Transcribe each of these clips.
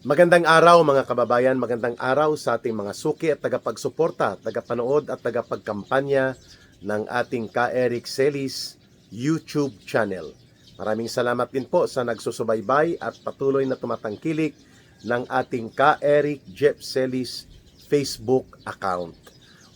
Magandang araw mga kababayan, magandang araw sa ating mga suki at tagapagsuporta, tagapanood at tagapagkampanya ng ating Ka Eric Celis YouTube channel. Maraming salamat din po sa nagsusubaybay at patuloy na tumatangkilik ng ating Ka Eric Jeff Celis Facebook account.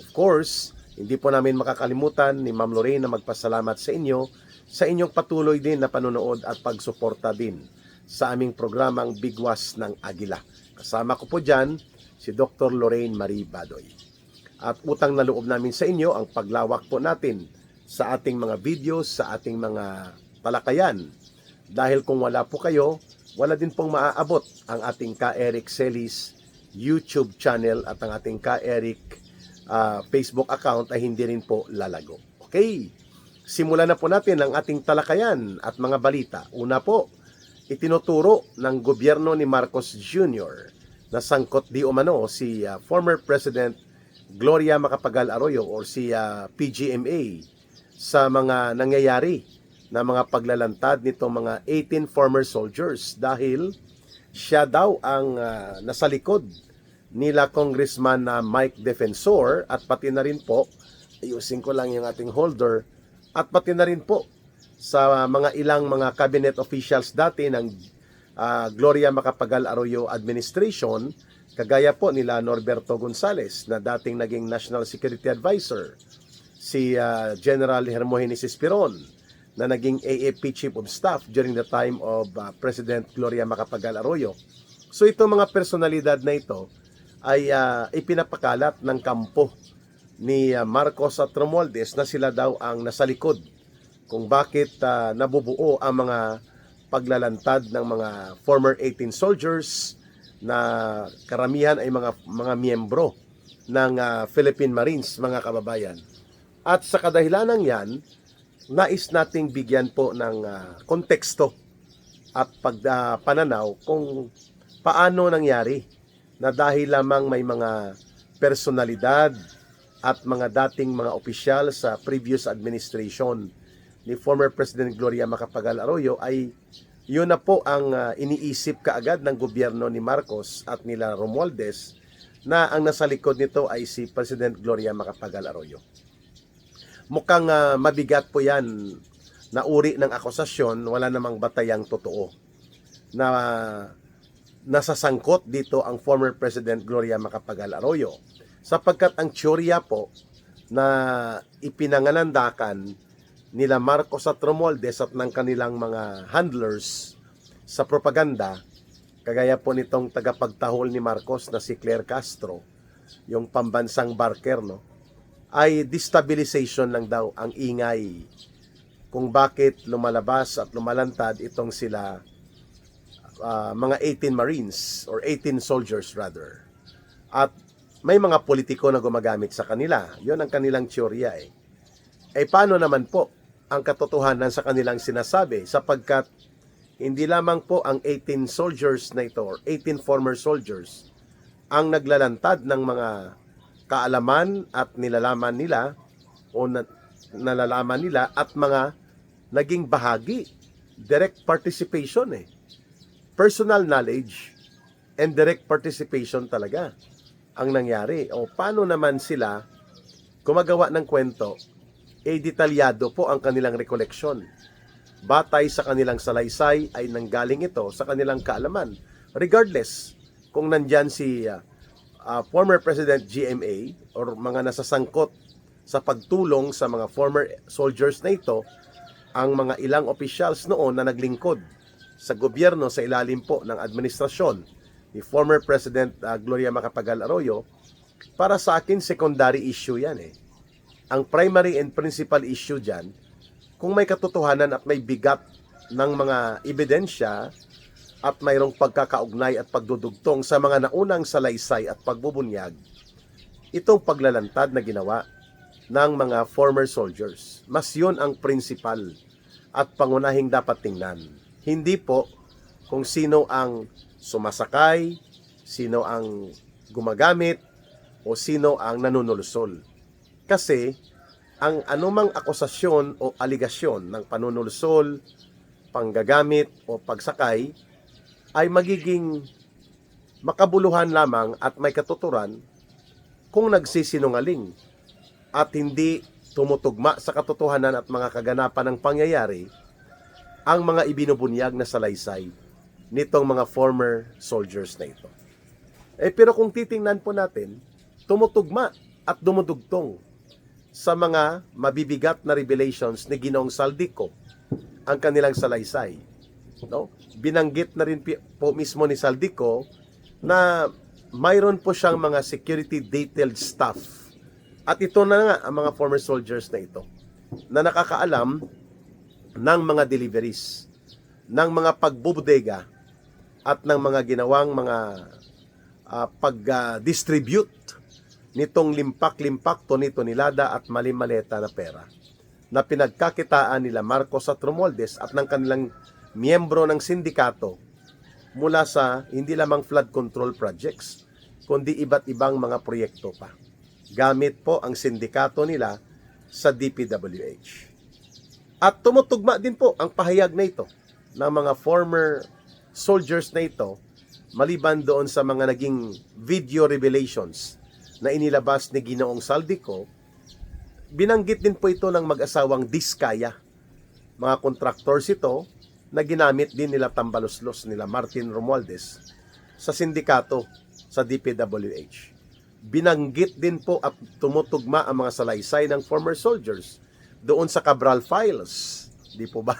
Of course, hindi po namin makakalimutan ni Ma'am Lorraine na magpasalamat sa inyo sa inyong patuloy din na panonood at pagsuporta din sa aming programang Bigwas ng Agila. Kasama ko po dyan si Dr. Lorraine Marie Badoy. At utang na loob namin sa inyo ang paglawak po natin sa ating mga videos, sa ating mga talakayan. Dahil kung wala po kayo, wala din pong maaabot ang ating Ka Eric Celis YouTube channel at ang ating Ka Eric Facebook account ay hindi rin po lalago. Okay, simulan na po natin ang ating talakayan at mga balita. Una po, itinuturo ng gobyerno ni Marcos Jr. na sangkot di umano si former President Gloria Macapagal Arroyo or si PGMA sa mga nangyayari na mga paglalantad nitong mga 18 former soldiers dahil siya daw ang nasa likod nila Congressman Mike Defensor at pati na rin po, ayusin ko lang yung ating holder, at pati na rin po sa mga ilang mga cabinet officials dati ng Gloria Macapagal Arroyo administration, kagaya po nila Norberto Gonzales na dating naging National Security Advisor, si General Hermogenes Esperon na naging AFP Chief of Staff during the time of President Gloria Macapagal Arroyo. So itong mga personalidad na ito ay ipinapakalat ng kampo ni Marcos at Romualdez na sila daw ang nasa likod kung bakit nabubuo ang mga paglalantad ng mga former 18 soldiers na karamihan ay mga miyembro ng Philippine Marines, mga kababayan. At sa kadahilanang yan, nais nating bigyan po ng konteksto at pananaw kung paano nangyari na dahil lamang may mga personalidad at mga dating mga opisyal sa previous administration ni former President Gloria Macapagal Arroyo ay yun na po ang iniisip kaagad ng gobyerno ni Marcos at nila Romualdez na ang nasa likod nito ay si President Gloria Macapagal Arroyo. Mukhang mabigat po yan na uri ng akusasyon, wala namang batayang totoo na nasasangkot dito ang former President Gloria Macapagal Arroyo sapagkat ang teorya po na ipinanganandakan nila Marcos at Romualdez at ng kanilang mga handlers sa propaganda, kagaya po nitong tagapagtahol ni Marcos na si Claire Castro, yung pambansang barker, no, ay destabilization lang daw ang ingay kung bakit lumalabas at lumalantad itong sila mga 18 Marines or 18 soldiers rather. At may mga politiko na gumagamit sa kanila. Yun ang kanilang teorya eh. Eh paano naman po ang katotohanan sa kanilang sinasabi sapagkat hindi lamang po ang 18 soldiers na ito or 18 former soldiers ang naglalantad ng mga kaalaman at nilalaman nila o nalalaman nila at mga naging bahagi, direct participation eh. Personal knowledge and direct participation talaga ang nangyari. O paano naman sila gumagawa ng kwento, detalyado po ang kanilang rekoleksyon. Batay sa kanilang salaysay ay nanggaling ito sa kanilang kaalaman. Regardless kung nandyan si former President GMA or mga nasasangkot sa pagtulong sa mga former soldiers na ito, ang mga ilang officials noon na naglingkod sa gobyerno sa ilalim po ng administrasyon ni former President Gloria Macapagal Arroyo, para sa akin secondary issue yan eh. Ang primary and principal issue dyan, kung may katotohanan at may bigat ng mga ebidensya at mayroong pagkakaugnay at pagdudugtong sa mga naunang salaysay at pagbubunyag, itong paglalantad na ginawa ng mga former soldiers, mas yun ang principal at pangunahing dapat tingnan. Hindi po kung sino ang sumasakay, sino ang gumagamit, o sino ang nanunulsol. Kasi ang anumang akusasyon o aligasyon ng panunulsol, panggagamit o pagsakay ay magiging makabuluhan lamang at may katuturan kung nagsisinungaling at hindi tumutugma sa katotohanan at mga kaganapan ng pangyayari ang mga ibinubunyag na salaysay nitong mga former soldiers na ito. Pero kung titingnan po natin, tumutugma at dumudugtong sa mga mabibigat na revelations ni Ginoong Saldico ang kanilang salaysay. No? Binanggit na rin po mismo ni Saldico na mayroon po siyang mga security detailed staff. At ito na nga ang mga former soldiers na ito na nakakaalam ng mga deliveries, ng mga pagbubudega at ng mga ginawang mga pag-distribute nitong limpak-limpak, toni-tonelada at mali-maleta na pera na pinagkakitaan nila Marcos at Romualdez at ng kanilang miyembro ng sindikato mula sa hindi lamang flood control projects kundi iba't ibang mga proyekto pa. Gamit po ang sindikato nila sa DPWH. At tumutugma din po ang pahayag na ito ng mga former soldiers na ito maliban doon sa mga naging video revelations na inilabas ni Ginoong Saldico. Binanggit din po ito ng mag-asawang Diskaya. Mga contractors ito na ginamit din nila tambaluslos nila Martin Romualdez sa sindikato sa DPWH. Binanggit din po at tumutugma ang mga salaysay ng former soldiers doon sa Cabral Files. Di po ba?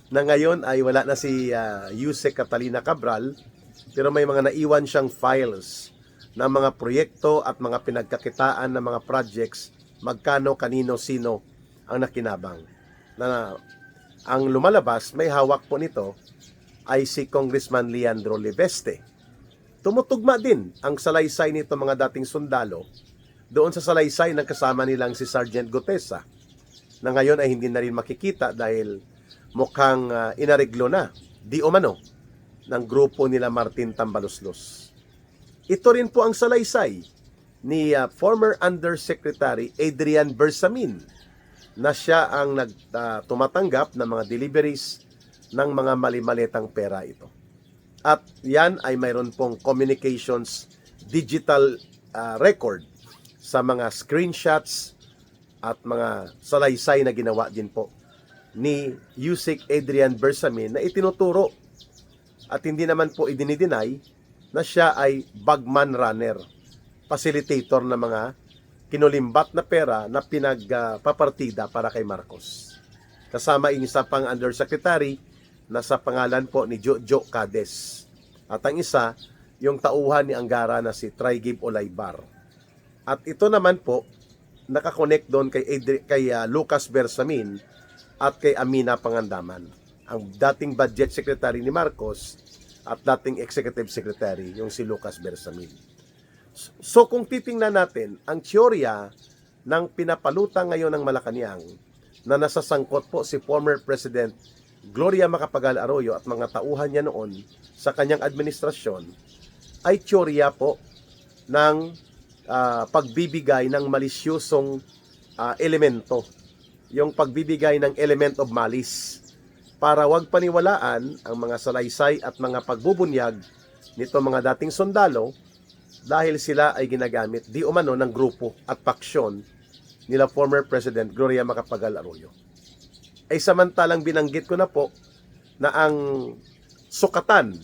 Na ngayon ay wala na si Yusek Catalina Cabral, pero may mga naiwan siyang files ng mga proyekto at mga pinagkakitaan ng mga projects, magkano, kanino, sino ang nakinabang. Na ang lumalabas, may hawak po nito, ay si Congressman Leandro Lebeste. Tumutugma din ang salaysay nito mga dating sundalo doon sa salaysay ng kasama nilang si Sergeant Gutesa, na ngayon ay hindi na rin makikita dahil mukhang inareglo na, di umano, ng grupo nila Martin Tambaluslos. Ito rin po ang salaysay ni former Undersecretary Adrian Bersamin na siya ang tumatanggap ng mga deliveries ng mga mali-malitang pera ito. At yan ay mayroon pong communications digital record sa mga screenshots at mga salaysay na ginawa din po ni Yusek Adrian Bersamin na itinuturo at hindi naman po idinideny na siya ay bagman runner, facilitator ng mga kinulimbat na pera na pinagpapartida para kay Marcos. Kasama yung isa pang undersecretary na sa pangalan po ni Jojo Cades. At ang isa, yung tauhan ni Angara na si Trigib Olaybar. At ito naman po, nakakonect doon kay Lucas Bersamin at kay Amina Pangandaman, ang dating budget secretary ni Marcos at dating executive secretary, yung si Lucas Bersamin. So kung titingnan natin, ang teorya ng pinapalutang ngayon ng Malacanang na nasasangkot po si former President Gloria Macapagal Arroyo at mga tauhan niya noon sa kanyang administrasyon ay teorya po ng pagbibigay ng malisyosong elemento, yung pagbibigay ng element of malice para wag paniwalaan ang mga salaysay at mga pagbubunyag nito mga dating sundalo dahil sila ay ginagamit di umano ng grupo at paksyon nila former President Gloria Macapagal Arroyo. Ay samantalang binanggit ko na po na ang sukatan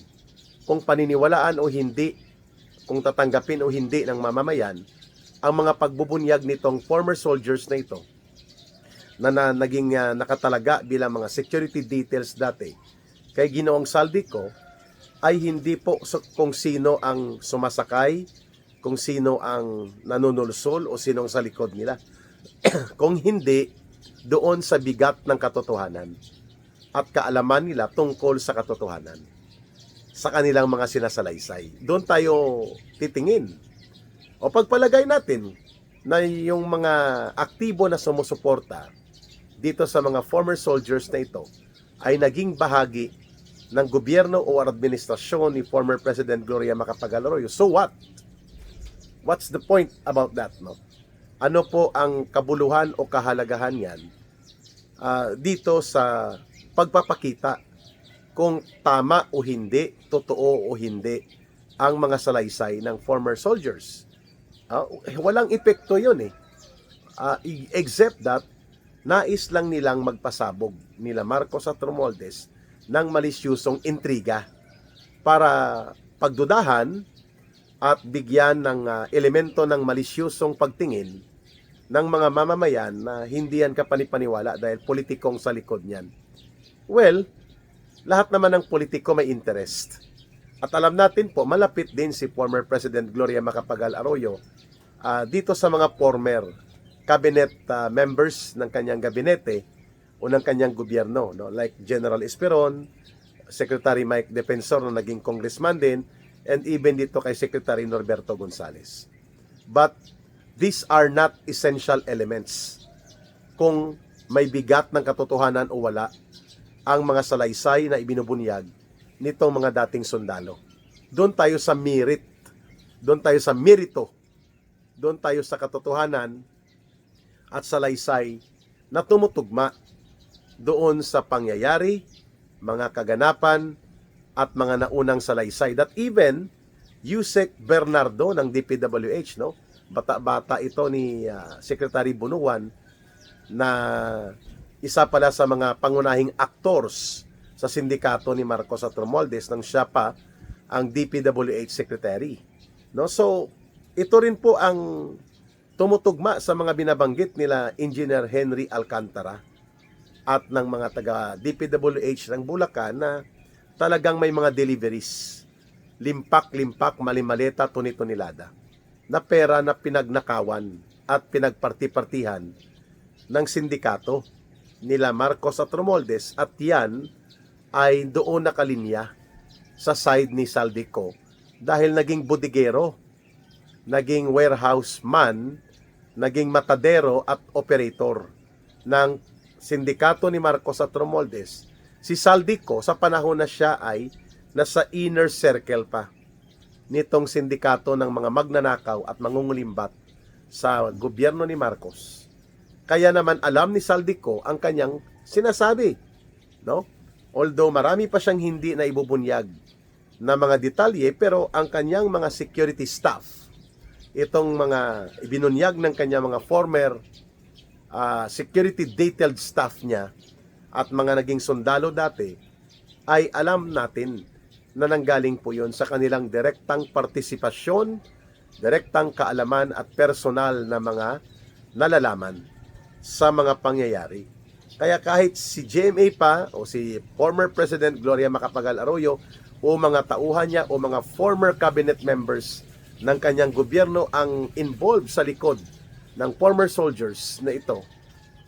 kung paniniwalaan o hindi, kung tatanggapin o hindi ng mamamayan ang mga pagbubunyag nitong former soldiers na ito na naging nakatalaga bilang mga security details dati kay Ginoong Saldico ay hindi po kung sino ang sumasakay, kung sino ang nanunulsol o sinong sa likod nila. Kung hindi, doon sa bigat ng katotohanan at kaalaman nila tungkol sa katotohanan sa kanilang mga sinasalaysay. Doon tayo titingin. O pagpalagay natin na yung mga aktibo na sumusuporta dito sa mga former soldiers na ito ay naging bahagi ng gobyerno o administrasyon ni former President Gloria Macapagal Arroyo. So what? What's the point about that, no? Ano po ang kabuluhan o kahalagahan yan dito sa pagpapakita kung tama o hindi, totoo o hindi ang mga salaysay ng former soldiers. Walang epekto yun eh. Except that, nais lang nilang magpasabog nila Marcos at Romualdez ng malisyusong intriga para pagdudahan at bigyan ng elemento ng malisyusong pagtingin ng mga mamamayan na hindi yan kapanipaniwala dahil politikong sa likod niyan. Well, lahat naman ng politiko may interest. At alam natin po, malapit din si former President Gloria Macapagal Arroyo dito sa mga former cabinet members ng kanyang gabinete o ng kanyang gobyerno, no? Like General Esperon, Secretary Mike Defensor na naging congressman din, and even dito kay Secretary Norberto Gonzales. But these are not essential elements kung may bigat ng katotohanan o wala ang mga salaysay na ibinubunyag nitong mga dating sundalo. Doon tayo sa merit, doon tayo sa merito, doon tayo sa katotohanan at salaysay na tumutugma doon sa pangyayari, mga kaganapan at mga naunang salaysay that even Yusek Bernardo ng DPWH, no? Bata-bata ito ni Secretary Bunuan na isa pala sa mga pangunahing actors sa sindikato ni Marcos at Romualdez nang siya pa ang DPWH Secretary. No? So, ito rin po ang tumutugma sa mga binabanggit nila Engineer Henry Alcantara at ng mga taga DPWH ng Bulacan na talagang may mga deliveries. Limpak-limpak, malimaleta, tuni-tunilada na pera na pinagnakawan at pinagparti-partihan ng sindikato nila Marcos at Romualdez, at yan ay doon nakalinya sa side ni Saldico dahil naging bodigero, naging warehouse man, naging matadero at operator ng sindikato ni Marcos at Romualdez. Si Saldico sa panahon na siya ay nasa inner circle pa nitong sindikato ng mga magnanakaw at mangungulimbat sa gobyerno ni Marcos. Kaya naman alam ni Saldico ang kanyang sinasabi, no? Although marami pa siyang hindi na ibubunyag na mga detalye, pero ang kanyang mga security staff, itong mga ibinunyag ng kanyang mga former security detailed staff niya at mga naging sundalo dati, ay alam natin na nanggaling po yun sa kanilang direktang partisipasyon, direktang kaalaman at personal na mga nalalaman sa mga pangyayari. Kaya kahit si GMA pa o si former President Gloria Macapagal Arroyo o mga tauhan niya o mga former cabinet members ng kanyang gobyerno ang involved sa likod ng former soldiers na ito,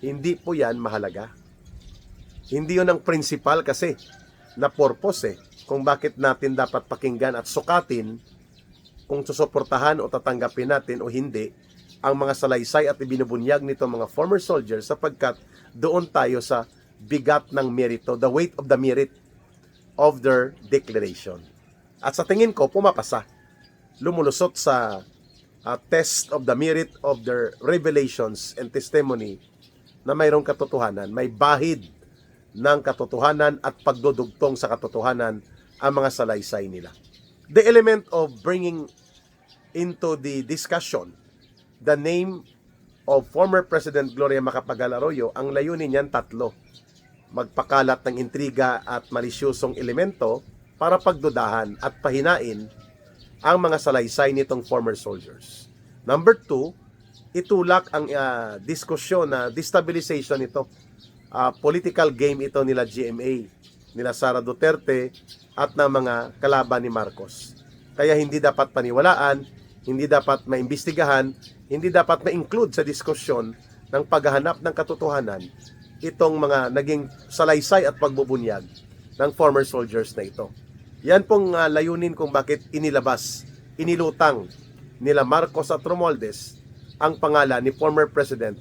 hindi po yan mahalaga. Hindi yun ang principal kasi na purpose kung bakit natin dapat pakinggan at sukatin kung susuportahan o tatanggapin natin o hindi ang mga salaysay at ibinubunyag nito mga former soldiers, sapagkat doon tayo sa bigat ng merito, the weight of the merit of their declaration. At sa tingin ko, pumapasa. Lumulusot sa test of the merit of their revelations and testimony na mayroong katotohanan, may bahid ng katotohanan at pagdudugtong sa katotohanan ang mga salaysay nila. The element of bringing into the discussion the name of former President Gloria Macapagal Arroyo, ang layunin niyan tatlo. Magpakalat ng intriga at malisyosong elemento para pagdudahan at pahinain ang mga salaysay nitong former soldiers. Number 2, itulak ang diskusyon na destabilization ito. Political game ito nila GMA, nila Sara Duterte at ng mga kalaban ni Marcos. Kaya hindi dapat paniwalaan, hindi dapat maimbestigahan, hindi dapat ma-include sa diskusyon ng paghahanap ng katotohanan itong mga naging salaysay at pagbubunyag ng former soldiers na ito. Yan pong layunin kung bakit inilutang nila Marcos at Romualdez ang pangalan ni former President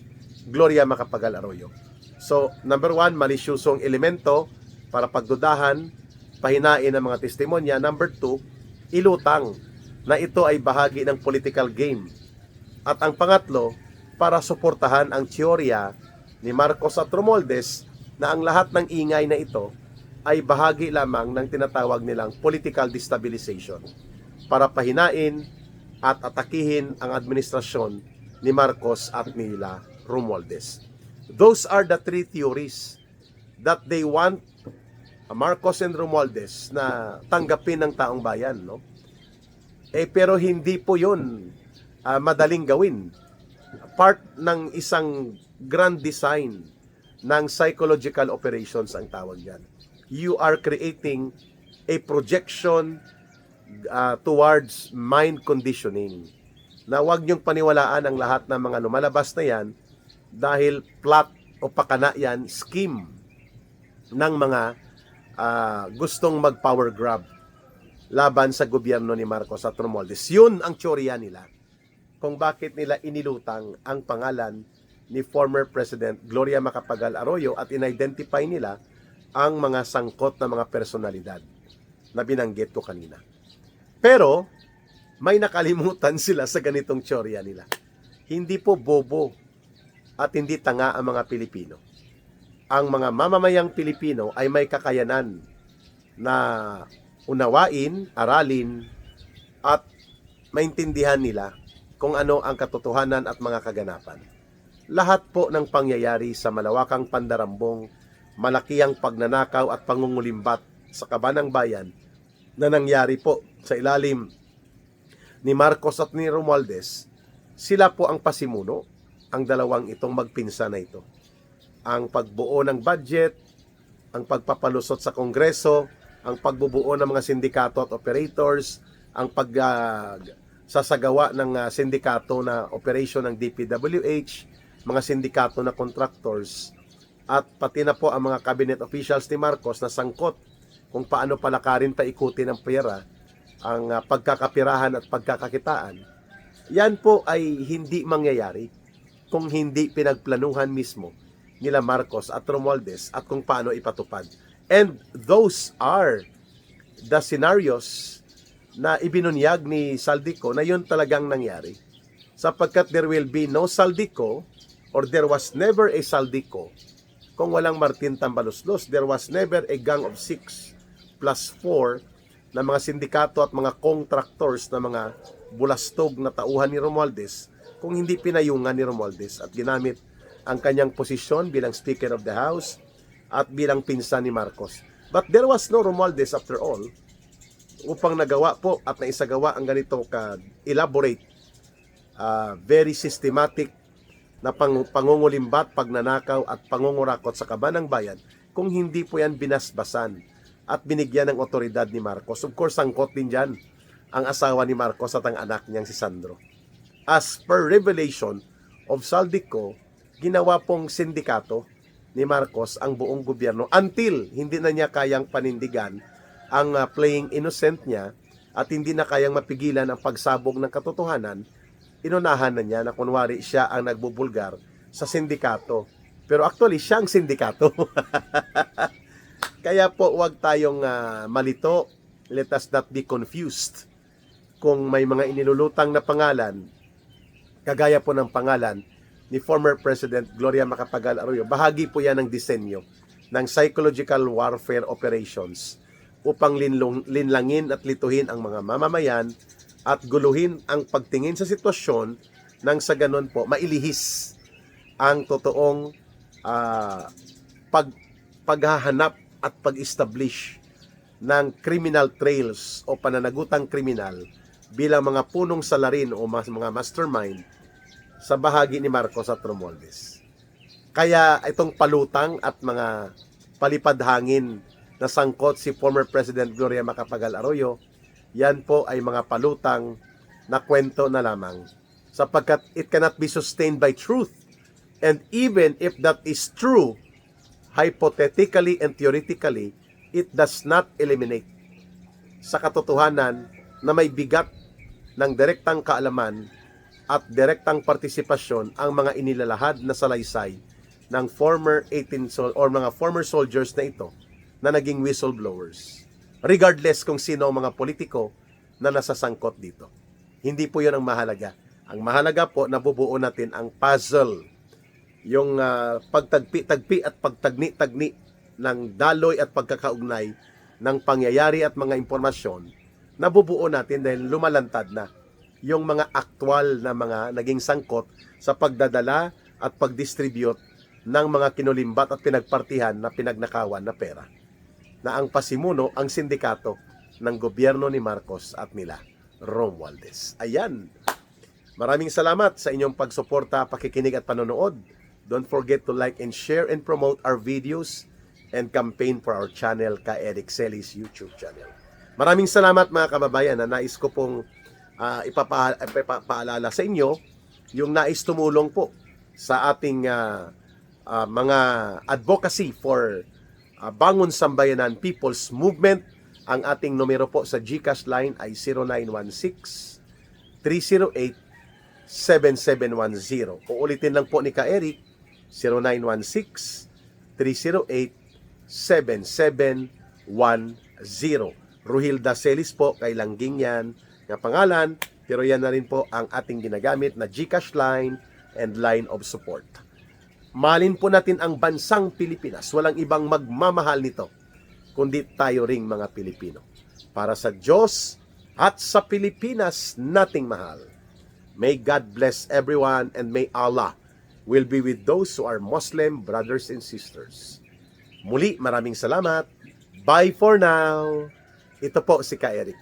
Gloria Macapagal Arroyo. So, number 1, malisyusong elemento para pagdudahan, pahinain ang mga testimonya. Number 2, ilutang na ito ay bahagi ng political game. At ang pangatlo, para suportahan ang teorya ni Marcos at Romualdez na ang lahat ng ingay na ito ay bahagi lamang ng tinatawag nilang political destabilization. para pahinain at atakihin ang administrasyon ni Marcos at nila Romualdez. Those are the three theories that they want Marcos and Romualdez na tanggapin ng taong bayan, no? Pero hindi po 'yun madaling gawin. Part ng isang grand design ng psychological operations ang tawag diyan. You are creating a projection towards mind conditioning. Na huwag niyong paniwalaan ang lahat ng mga lumalabas na yan dahil plot o pakana yan, scheme ng mga gustong mag-power grab laban sa gobyerno ni Marcos at Romualdez. Yun ang teorya nila kung bakit nila inilutang ang pangalan ni former President Gloria Macapagal Arroyo at in-identify nila ang mga sangkot na mga personalidad na binanggit ko kanina. Pero may nakalimutan sila sa ganitong teorya nila. Hindi po bobo at hindi tanga ang mga Pilipino. Ang mga mamamayang Pilipino ay may kakayanan na unawain, aralin, at maintindihan nila kung ano ang katotohanan at mga kaganapan. Lahat po ng pangyayari sa malawakang pandarambong, malaki ang pagnanakaw at pangungulimbat sa kabanang bayan na nangyari po sa ilalim ni Marcos at ni Romualdez, sila po ang pasimuno, ang dalawang itong magpinsan na ito. Ang pagbuo ng budget, ang pagpapalusot sa Kongreso, ang pagbubuo ng mga sindikato at operators, ang sasagawa ng sindikato na operation ng DPWH, mga sindikato na contractors, at pati na po ang mga cabinet officials ni Marcos na sangkot kung paano palakarin paikutin ang pera, ang pagkakapirahan at pagkakakitaan. Yan po ay hindi mangyayari kung hindi pinagplanuhan mismo nila Marcos at Romualdez at kung paano ipatupad. And those are the scenarios na ibinunyag ni Saldico na yun talagang nangyari. Sapagkat there will be no Saldico or there was never a Saldico kung walang Martin Tambaloslos. There was never a gang of 6 plus 4 na mga sindikato at mga contractors na mga bulastog na tauhan ni Romualdez kung hindi pinayungan ni Romualdez at ginamit ang kanyang posisyon bilang Speaker of the House at bilang pinsan ni Marcos. But there was no Romualdez after all upang nagawa po at naisagawa ang ganito ka-elaborate, very systematic na pangungulimbat, pagnanakaw at pangungurakot sa kabanang bayan kung hindi po yan binasbasan at binigyan ng otoridad ni Marcos. Of course, sangkot din dyan ang asawa ni Marcos at ang anak niyang si Sandro. As per revelation of Saldico, ginawa pong sindikato ni Marcos ang buong gobyerno until hindi na niya kayang panindigan ang playing innocent niya at hindi na kayang mapigilan ang pagsabog ng katotohanan. Inunahan na niya na kunwari siya ang nagbubulgar sa sindikato. Pero actually, siya ang sindikato. Kaya po, huwag tayong malito. Let us not be confused. Kung may mga inilulutang na pangalan, kagaya po ng pangalan ni former President Gloria Macapagal Arroyo, bahagi po yan ng disenyo ng psychological warfare operations upang linlangin at lituhin ang mga mamamayan at guluhin ang pagtingin sa sitwasyon nang sa ganon po mailihis ang totoong paghahanap at pag-establish ng criminal trails o pananagutang kriminal bilang mga punong salarin o mga mastermind sa bahagi ni Marcos at Romualdez. Kaya itong palutang at mga palipadhangin na sangkot si former President Gloria Macapagal Arroyo, yan po ay mga palutang na kwento na lamang sapagkat it cannot be sustained by truth. And even if that is true, hypothetically and theoretically, it does not eliminate sa katotohanan na may bigat ng direktang kaalaman at direktang partisipasyon ang mga inilalahad na salaysay ng former 18 or mga former soldiers na ito na naging whistleblowers. Regardless kung sino ang mga politiko na nasasangkot dito. Hindi po yun ang mahalaga. Ang mahalaga po, nabubuo natin ang puzzle. Yung pagtagpi-tagpi at pagtagni-tagni ng daloy at pagkakaugnay ng pangyayari at mga impormasyon nabubuo natin dahil lumalantad na yung mga aktwal na mga naging sangkot sa pagdadala at pagdistribute ng mga kinulimbat at pinagpartihan na pinagnakawan na pera, na ang pasimuno ang sindikato ng gobyerno ni Marcos at nila Romualdez. Ayan. Maraming salamat sa inyong pagsuporta, pakikinig at panonood. Don't forget to like and share and promote our videos and campaign for our channel, Ka Eric Celis YouTube channel. Maraming salamat mga kababayan na nais ko pong ipapaalala sa inyo yung nais tumulong po sa ating mga advocacy for Bangon Sambayanan People's Movement. Ang ating numero po sa GCash line ay 0916-308-7710. Uulitin lang po ni Ka Eric, 0916-308-7710. Ruhilda Celis po, kay Langging yan na pangalan, pero yan na rin po ang ating ginagamit na GCash line and line of support. Mahalin po natin ang bansang Pilipinas. Walang ibang magmamahal nito, kundi tayo ring mga Pilipino. Para sa Diyos at sa Pilipinas nating mahal. May God bless everyone and may Allah will be with those who are Muslim brothers and sisters. Muli, maraming salamat. Bye for now. Ito po si Ka Eric.